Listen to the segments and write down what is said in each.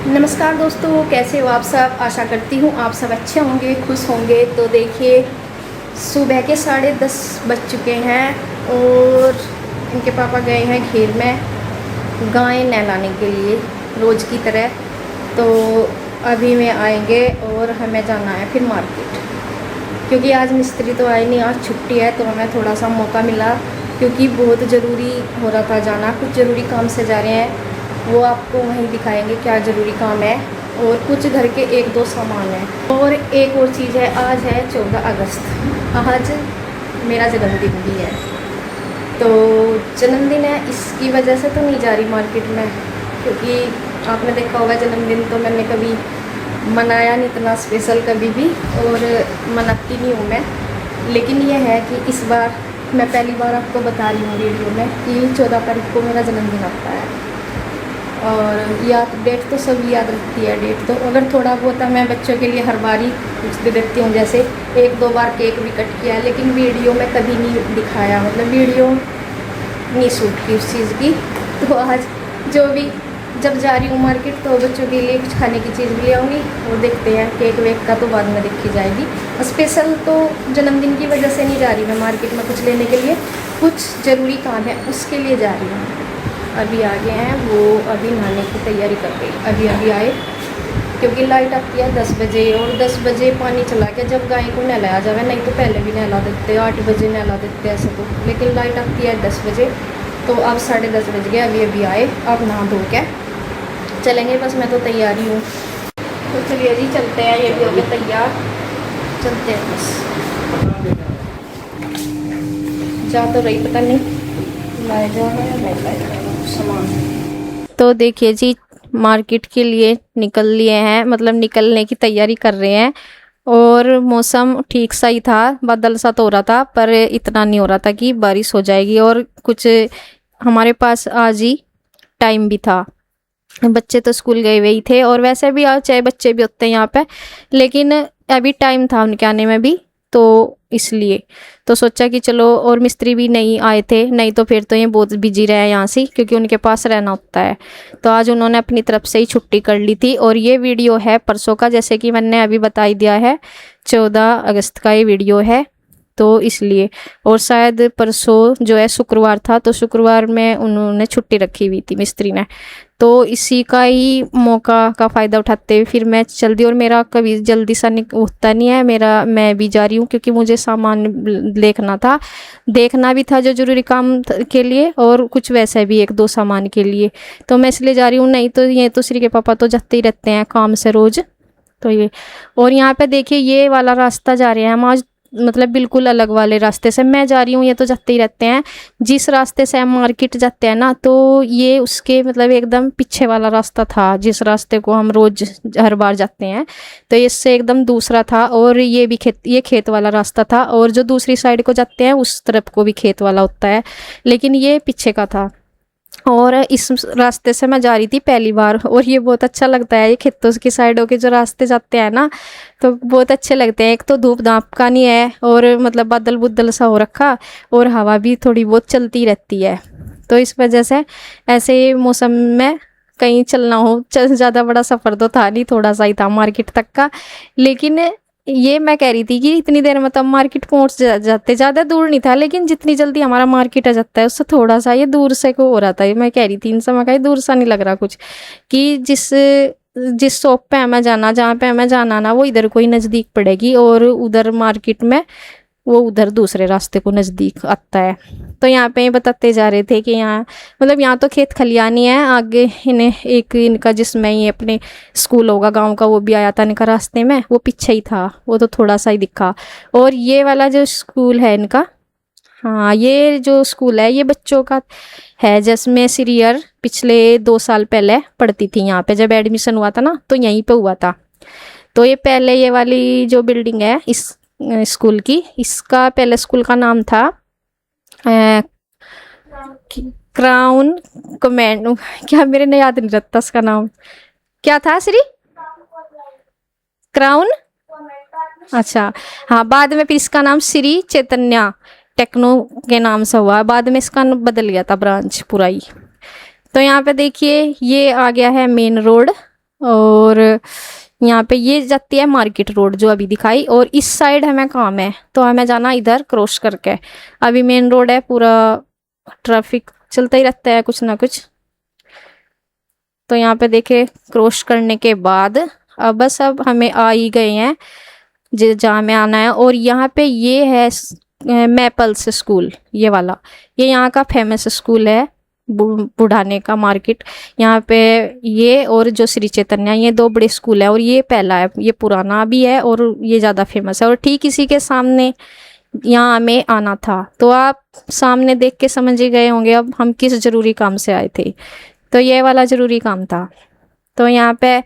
नमस्कार दोस्तों, कैसे हो आप सब। आशा करती हूँ आप सब अच्छे होंगे, खुश होंगे। तो देखिए, सुबह के 10:30 बज चुके हैं और इनके पापा गए हैं घेर में गायें नहलाने के लिए रोज़ की तरह। तो अभी में आएंगे और हमें जाना है फिर मार्केट, क्योंकि आज मिस्त्री तो आए नहीं, आज छुट्टी है। तो हमें थोड़ा सा मौका मिला, क्योंकि बहुत ज़रूरी हो रहा था जाना। कुछ ज़रूरी काम से जा रहे हैं, वो आपको वहीं दिखाएंगे क्या ज़रूरी काम है। और कुछ घर के 1-2 सामान हैं। और एक और चीज़ है, आज है 14 अगस्त। आज मेरा जन्मदिन भी है। तो जन्मदिन है, इसकी वजह से तो नहीं जा रही मार्केट में, क्योंकि आपने देखा होगा जन्मदिन तो मैंने कभी मनाया नहीं इतना स्पेशल कभी भी, और मनाती नहीं हूँ मैं। लेकिन ये है कि इस बार मैं पहली बार आपको बता रही हूँ वीडियो में कि 14 तारीख को मेरा जन्मदिन आता है। और याद डेट तो सभी याद रखती है डेट तो, अगर थोड़ा बहुत मैं बच्चों के लिए हर बार ही कुछ दे देती हूँ, जैसे 1-2 बार केक भी कट किया है, लेकिन वीडियो में कभी नहीं दिखाया, मतलब वीडियो नहीं शूट की उस चीज़ की। तो आज जो भी जब जा रही हूँ मार्केट तो बच्चों के लिए कुछ खाने की चीज़ भी ले आऊँगी, और देखते हैं केक वेक का तो बाद में देखी जाएगी। स्पेशल तो जन्मदिन की वजह से नहीं जा रही मैं मार्केट में कुछ लेने के लिए, कुछ ज़रूरी काम है उसके लिए जा रही हूँ। अभी आ गए हैं वो, अभी नहाने की तैयारी कर रही, अभी आए, क्योंकि लाइट आती है 10 बजे, और 10 बजे पानी चला के जब गाय को नहलाया जाए, नहीं तो पहले भी नहला देते, 8 बजे नहला देते ऐसे तो, लेकिन लाइट आती है 10 बजे। तो अब 10:30 बज गए, अभी आए। अब नहा धो के चलेंगे, बस मैं तो तैयारी हूँ। तो चलिए जी चलते हैं, ये भी हो गया तैयार, चलते हैं बस। जा तो रही, पता नहीं लाए जा रहा है नहीं लाए जा रहा सामान। तो देखिए जी, मार्केट के लिए निकल लिए हैं, मतलब निकलने की तैयारी कर रहे हैं। और मौसम ठीक सा ही था, बादल सा तो हो रहा था, पर इतना नहीं हो रहा था कि बारिश हो जाएगी। और कुछ हमारे पास आज ही टाइम भी था, बच्चे तो स्कूल गए हुए ही थे, और वैसे भी आज चाहे बच्चे भी होते हैं यहाँ पे, लेकिन अभी टाइम था उनके आने में भी, तो इसलिए तो सोचा कि चलो। और मिस्त्री भी नहीं आए थे, नहीं तो फिर तो ये बहुत बिजी रहे यहाँ से, क्योंकि उनके पास रहना होता है। तो आज उन्होंने अपनी तरफ से ही छुट्टी कर ली थी। और ये वीडियो है परसों का, जैसे कि मैंने अभी बता ही दिया है, 14 अगस्त का ये वीडियो है, तो इसलिए। और शायद परसों जो है शुक्रवार था, तो शुक्रवार में उन्होंने छुट्टी रखी हुई थी मिस्त्री ने, तो इसी का ही मौका का फ़ायदा उठाते हुए फिर मैं चल दी। और मेरा कभी जल्दी सा होता नहीं है मेरा, मैं भी जा रही हूँ क्योंकि मुझे सामान देखना था, देखना भी था जो ज़रूरी काम के लिए, और कुछ वैसे भी 1-2 सामान के लिए, तो मैं इसलिए जा रही हूँ। नहीं तो ये तो श्री के पापा तो जाते ही रहते हैं काम से रोज़, तो ये। और यहाँ पे देखिए, ये वाला रास्ता जा रहे हैं हम आज, मतलब बिल्कुल अलग वाले रास्ते से मैं जा रही हूँ, ये तो जाते ही रहते हैं। जिस रास्ते से हम मार्केट जाते हैं ना, तो ये उसके मतलब एकदम पीछे वाला रास्ता था, जिस रास्ते को हम रोज हर बार जाते हैं, तो इससे एकदम दूसरा था। और ये भी ये खेत वाला रास्ता था, और जो दूसरी साइड को जाते हैं उस तरफ को भी खेत वाला होता है, लेकिन ये पीछे का था। और इस रास्ते से मैं जा रही थी पहली बार, और ये बहुत अच्छा लगता है, ये खेतों की साइडों के जो रास्ते जाते हैं ना, तो बहुत अच्छे लगते हैं। एक तो धूप धाप का नहीं है, और मतलब बादल बुदल सा हो रखा, और हवा भी थोड़ी बहुत चलती रहती है, तो इस वजह से ऐसे मौसम में कहीं चलना हो, ज़्यादा बड़ा सफ़र तो था नहीं, थोड़ा सा ही था मार्केट तक का। लेकिन ये मैं कह रही थी कि इतनी देर में तो हम मार्केट पहुंच जाते, ज़्यादा दूर नहीं था, लेकिन जितनी जल्दी हमारा मार्केट आ जाता है उससे थोड़ा सा ये दूर से को हो रहा था। मैं कह रही थी इन समय का दूर सा नहीं लग रहा कुछ, कि जिस जिस शॉप पे हमें जाना, जहाँ पे हमें जाना ना, वो इधर कोई नज़दीक पड़ेगी, और उधर मार्केट में वो उधर दूसरे रास्ते को नज़दीक आता है। तो यहाँ पे बताते जा रहे थे कि यहाँ मतलब यहाँ तो खेत खलियानी है, आगे इन्हें एक इनका जिसमें ये अपने स्कूल होगा गांव का, वो भी आया था इनका रास्ते में, वो पीछे ही था, वो तो थोड़ा सा ही दिखा। और ये वाला जो स्कूल है इनका, हाँ ये जो स्कूल है ये बच्चों का है, जिसमें सीरियर पिछले 2 साल पहले पढ़ती थी यहाँ पे, जब एडमिशन हुआ था ना तो यहीं पे हुआ था। तो ये पहले ये वाली जो बिल्डिंग है इस स्कूल की, इसका पहले स्कूल का नाम था क्राउन कमेंट, क्या मेरे ने याद नहीं रहता इसका नाम क्या था, श्री क्राउन, अच्छा हाँ। बाद में फिर इसका नाम श्री चैतन्य टेक्नो के नाम से हुआ, बाद में इसका बदल गया था ब्रांच पूरा ही। तो यहाँ पे देखिए, ये आ गया है मेन रोड, और यहाँ पे ये जाती है मार्केट रोड जो अभी दिखाई, और इस साइड हमें काम है तो हमें जाना इधर क्रॉस करके। अभी मेन रोड है, पूरा ट्रैफिक चलता ही रहता है कुछ ना कुछ। तो यहाँ पे देखे क्रॉस करने के बाद अब बस अब हमें आ ही गए हैं जहाँ में आना है। और यहाँ पे ये है मैपल्स स्कूल, ये वाला, ये यहाँ का फेमस स्कूल है बुढ़ाने का मार्केट। यहाँ पे ये और जो श्री चैतन्य, ये दो बड़े स्कूल है, और ये पहला है, ये पुराना भी है और ये ज़्यादा फेमस है। और ठीक इसी के सामने यहाँ हमें आना था। तो आप सामने देख के समझ ही गए होंगे अब हम किस ज़रूरी काम से आए थे। तो ये वाला ज़रूरी काम था। तो यहाँ पे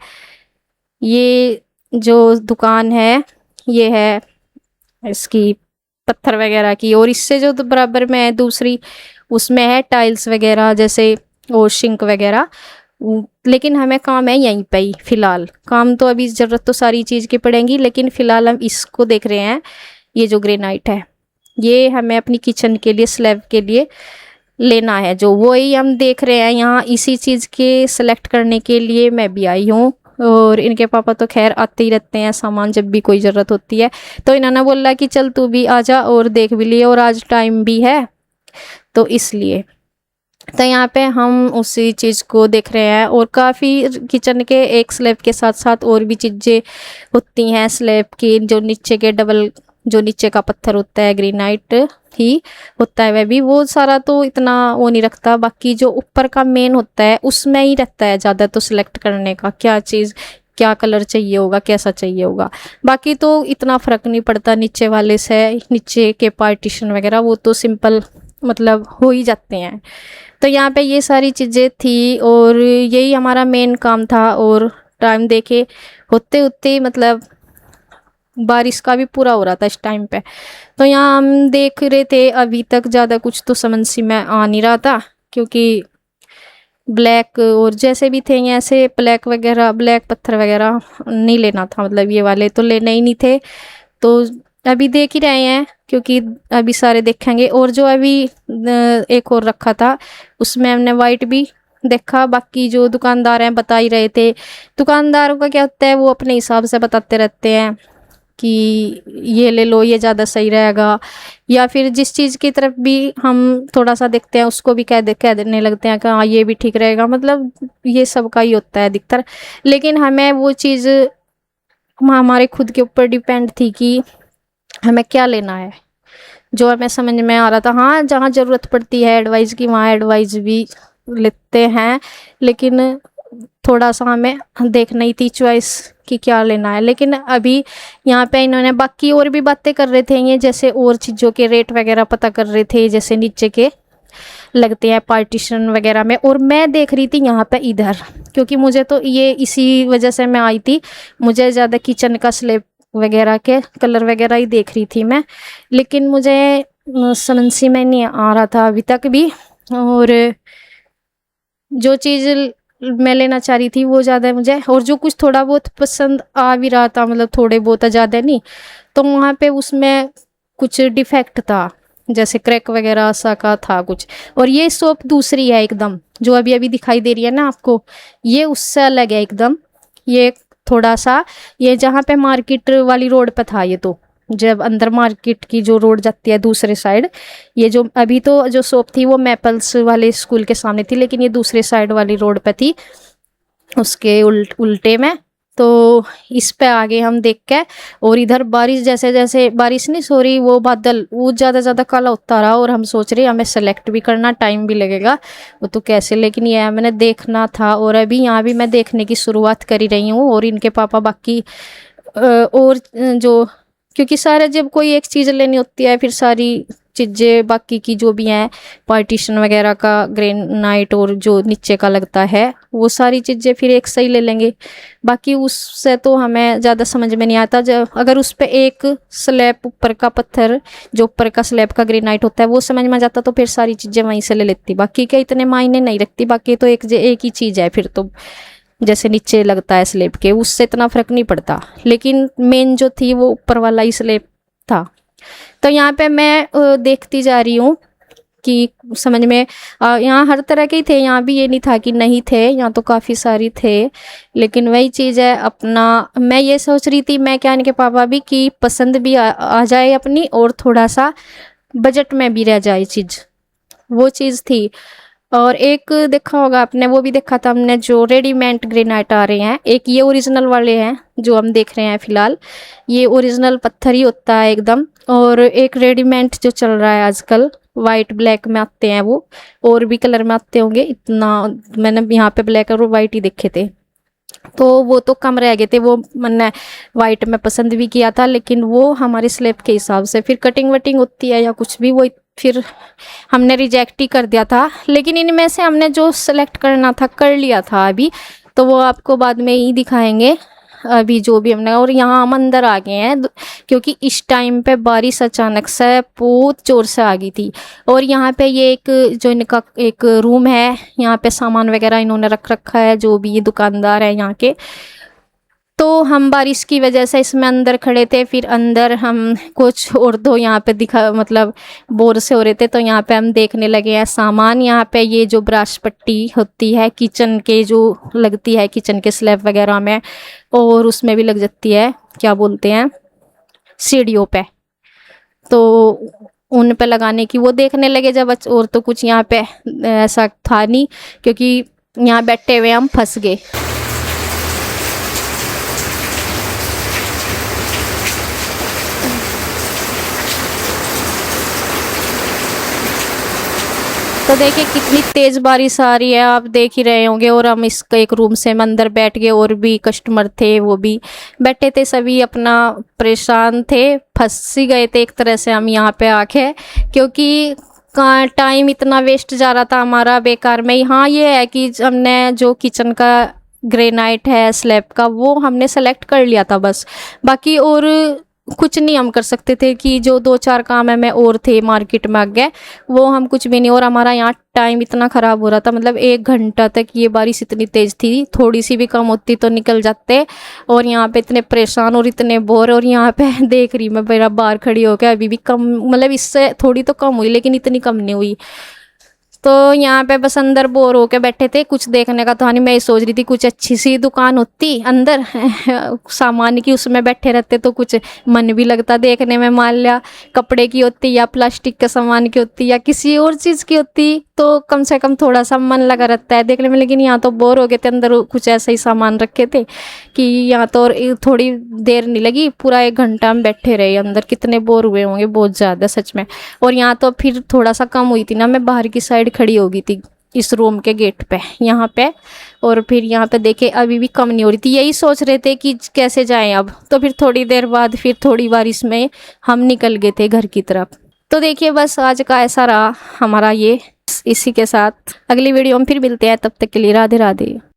ये जो दुकान है ये है इसकी पत्थर वगैरह की, और इससे जो बराबर में है दूसरी, उसमें है टाइल्स वगैरह जैसे और सिंक वगैरह। लेकिन हमें काम है यहीं पे ही फ़िलहाल। काम तो अभी ज़रूरत तो सारी चीज़ की पड़ेगी, लेकिन फ़िलहाल हम इसको देख रहे हैं। ये जो ग्रेनाइट है ये हमें अपनी किचन के लिए, स्लैब के लिए लेना है, जो वही हम देख रहे हैं यहाँ। इसी चीज़ के सेलेक्ट करने के लिए मैं भी आई हूँ। और इनके पापा तो खैर आते ही रहते हैं सामान जब भी कोई ज़रूरत होती है। तो इन्होंने बोला कि चल तू भी आ जा और देख भी लिए, और आज टाइम भी है तो इसलिए। तो यहाँ पे हम उसी चीज़ को देख रहे हैं। और काफ़ी किचन के एक स्लैब के साथ साथ और भी चीज़ें होती हैं स्लैब की, जो नीचे के डबल, जो नीचे का पत्थर होता है ग्रेनाइट ही होता है, वह भी वो सारा तो इतना वो नहीं रखता। बाकी जो ऊपर का मेन होता है उसमें ही रहता है ज़्यादा तो सिलेक्ट करने का, क्या चीज़ क्या कलर चाहिए होगा, कैसा चाहिए होगा। बाकी तो इतना फ़र्क नहीं पड़ता नीचे वाले से, नीचे के पार्टीशन वगैरह वो तो सिंपल मतलब हो ही जाते हैं। तो यहाँ पे ये सारी चीज़ें थी और यही हमारा मेन काम था। और टाइम देखे होते होते मतलब बारिश का भी पूरा हो रहा था इस टाइम पे। तो यहाँ हम देख रहे थे, अभी तक ज़्यादा कुछ तो समझ सी में आ नहीं रहा था, क्योंकि ब्लैक और जैसे भी थे ऐसे ब्लैक वगैरह, ब्लैक पत्थर वगैरह नहीं लेना था, मतलब ये वाले तो लेने ही नहीं थे। तो अभी देख ही रहे हैं, क्योंकि अभी सारे देखेंगे। और जो अभी एक और रखा था उसमें हमने वाइट भी देखा। बाकी जो दुकानदार हैं बता ही रहे थे। दुकानदारों का क्या होता है, वो अपने हिसाब से बताते रहते हैं कि ये ले लो, ये ज़्यादा सही रहेगा, या फिर जिस चीज़ की तरफ भी हम थोड़ा सा देखते हैं उसको भी कह देने लगते हैं कि हाँ ये भी ठीक रहेगा। मतलब ये सब का ही होता है अधिकतर। लेकिन हमें वो चीज़ हमारे खुद के ऊपर डिपेंड थी कि हमें क्या लेना है, जो हमें समझ में आ रहा था। हाँ, जहाँ ज़रूरत पड़ती है एडवाइस की वहाँ एडवाइस भी लेते हैं, लेकिन थोड़ा सा हमें देखना ही थी चॉइस कि क्या लेना है। लेकिन अभी यहाँ पे इन्होंने बाकी और भी बातें कर रहे थे, ये जैसे और चीज़ों के रेट वगैरह पता कर रहे थे, जैसे नीचे के लगते हैं पार्टीशन वगैरह में। और मैं देख रही थी यहाँ पे इधर, क्योंकि मुझे तो ये इसी वजह से मैं आई थी, मुझे ज़्यादा किचन का स्लैब वगैरह के कलर वगैरह ही देख रही थी मैं। लेकिन मुझे समझ में नहीं आ रहा था अभी तक भी। और जो चीज़ मैं लेना चाह रही थी वो ज़्यादा मुझे, और जो कुछ थोड़ा बहुत पसंद आ भी रहा था, मतलब थोड़े बहुत, ज़्यादा नहीं, तो वहाँ पे उसमें कुछ डिफेक्ट था, जैसे क्रैक वगैरह सा का था कुछ। और ये शॉप दूसरी है एकदम, जो अभी अभी दिखाई दे रही है ना आपको, ये उससे अलग है एकदम। ये थोड़ा सा, ये जहाँ पे मार्केट वाली रोड पे था, ये तो जब अंदर मार्केट की जो रोड जाती है दूसरे साइड, ये जो अभी तो जो शॉप थी वो मैपल्स वाले स्कूल के सामने थी, लेकिन ये दूसरे साइड वाली रोड पे थी, उसके उल्टे में। तो इस पे आगे हम देख के, और इधर बारिश, जैसे जैसे बारिश नहीं, सॉरी, वो बादल वो ज़्यादा काला होता रहा। और हम सोच रहे हमें सेलेक्ट भी करना, टाइम भी लगेगा वो तो कैसे, लेकिन ये मैंने देखना था। और अभी यहाँ भी मैं देखने की शुरुआत कर ही रही हूँ। और इनके पापा बाकी और जो, क्योंकि सारे जब कोई एक चीज़ लेनी होती है, फिर सारी चीज़ें बाकी की जो भी हैं, पार्टीशन वगैरह का, ग्रेनाइट और जो नीचे का लगता है, वो सारी चीज़ें फिर एक सही ले लेंगे। बाकी उससे तो हमें ज़्यादा समझ में नहीं आता। जब अगर उस पर एक स्लैब ऊपर का पत्थर, जो ऊपर का स्लैब का ग्रेनाइट होता है, वो समझ में जाता तो फिर सारी चीज़ें वहीं से ले लेती। बाकी के इतने मायने नहीं रखती, बाकी तो एक ही चीज़ है फिर तो, जैसे नीचे लगता है स्लेब के, उससे इतना फ़र्क नहीं पड़ता। लेकिन मेन जो थी वो ऊपर वाला ही स्लेब था। तो यहाँ पे मैं देखती जा रही हूँ कि समझ में यहाँ हर तरह के ही थे, यहाँ भी ये नहीं था कि नहीं थे, यहाँ तो काफ़ी सारी थे। लेकिन वही चीज़ है अपना, मैं ये सोच रही थी, मैं क्या इनके पापा भी, कि पसंद भी आ जाए अपनी और थोड़ा सा बजट में भी रह जाए चीज़, वो चीज़ थी। और एक देखा होगा आपने, वो भी देखा था हमने, जो रेडीमेड ग्रेनाइट आ रहे हैं। एक ये ओरिजिनल वाले हैं जो हम देख रहे हैं फ़िलहाल, ये ओरिजिनल पत्थर ही होता है एकदम। और एक रेडीमेड जो चल रहा है आजकल, वाइट ब्लैक में आते हैं वो, और भी कलर में आते होंगे, इतना मैंने यहाँ पे ब्लैक और वाइट ही देखे थे। तो वो तो कम रह गए थे, वो मैंने वाइट में पसंद भी किया था, लेकिन वो हमारे स्लैब के हिसाब से फिर कटिंग वटिंग होती है या कुछ भी, वो फिर हमने रिजेक्ट ही कर दिया था। लेकिन इनमें से हमने जो सेलेक्ट करना था कर लिया था अभी, तो वो आपको बाद में ही दिखाएंगे अभी जो भी हमने। और यहाँ हम अंदर आ गए हैं क्योंकि इस टाइम पे बारिश अचानक से बहुत ज़ोर से आ गई थी। और यहाँ पे ये एक जो इनका एक रूम है, यहाँ पे सामान वगैरह इन्होंने रख रखा है, जो भी ये दुकानदार है यहाँ के। तो हम बारिश की वजह से इसमें अंदर खड़े थे, फिर अंदर हम कुछ और दो यहाँ पे दिखा, मतलब बोर से हो रहे थे, तो यहाँ पे हम देखने लगे हैं सामान। यहाँ पे ये जो ब्रश पट्टी होती है किचन के, जो लगती है किचन के स्लैब वगैरह में, और उसमें भी लग जाती है, क्या बोलते हैं, सीढ़ियों पे, तो उन पे लगाने की वो देखने लगे जब। और तो कुछ यहाँ पे ऐसा था नहीं, क्योंकि यहाँ बैठे हुए हम फंस गए। तो देखिए कितनी तेज़ बारिश आ रही है, आप देख ही रहे होंगे। और हम इसका एक रूम से अंदर बैठ गए, और भी कस्टमर थे वो भी बैठे थे, सभी अपना परेशान थे, फंस ही गए थे एक तरह से हम यहाँ पे आके, क्योंकि टाइम इतना वेस्ट जा रहा था हमारा बेकार में ही। हाँ ये है कि हमने जो किचन का ग्रेनाइट है स्लैब का, वो हमने सेलेक्ट कर लिया था बस, बाकी और कुछ नहीं हम कर सकते थे। कि जो 2-4 काम है मैं और थे मार्केट में आ गए, वो हम कुछ भी नहीं। और हमारा यहाँ टाइम इतना ख़राब हो रहा था, मतलब 1 घंटा तक ये बारिश इतनी तेज़ थी, थोड़ी सी भी कम होती तो निकल जाते। और यहाँ पे इतने परेशान और इतने बोर। और यहाँ पे देख रही मैं मेरा बाहर खड़ी होकर, अभी भी कम, मतलब इससे थोड़ी तो कम हुई, लेकिन इतनी कम नहीं हुई। तो यहाँ पे बस अंदर बोर होके बैठे थे, कुछ देखने का तो नहीं। मैं ये सोच रही थी कुछ अच्छी सी दुकान होती अंदर सामान की, उसमें बैठे रहते तो कुछ मन भी लगता देखने में। मान लिया कपड़े की होती या प्लास्टिक के सामान की होती या किसी और चीज़ की होती, तो कम से कम थोड़ा सा मन लगा रहता है देखने में। लेकिन यहाँ तो बोर हो गए थे, अंदर कुछ ऐसा ही सामान रखे थे कि यहाँ तो थोड़ी देर नहीं लगी, पूरा 1 घंटा हम बैठे रहे अंदर। कितने बोर हुए होंगे, बहुत ज़्यादा सच में। और यहाँ तो फिर थोड़ा सा कम हुई थी ना, मैं बाहर की साइड खड़ी हो गई थी इस रूम के गेट पे यहाँ पे। और फिर यहाँ पे देखे अभी भी कम नहीं हो रही थी, यही सोच रहे थे कि कैसे जाएं अब। तो फिर थोड़ी देर बाद फिर थोड़ी बारिश में हम निकल गए थे घर की तरफ। तो देखिए बस आज का ऐसा रहा हमारा ये। इसी के साथ अगली वीडियो में फिर मिलते हैं, तब तक के लिए राधे राधे।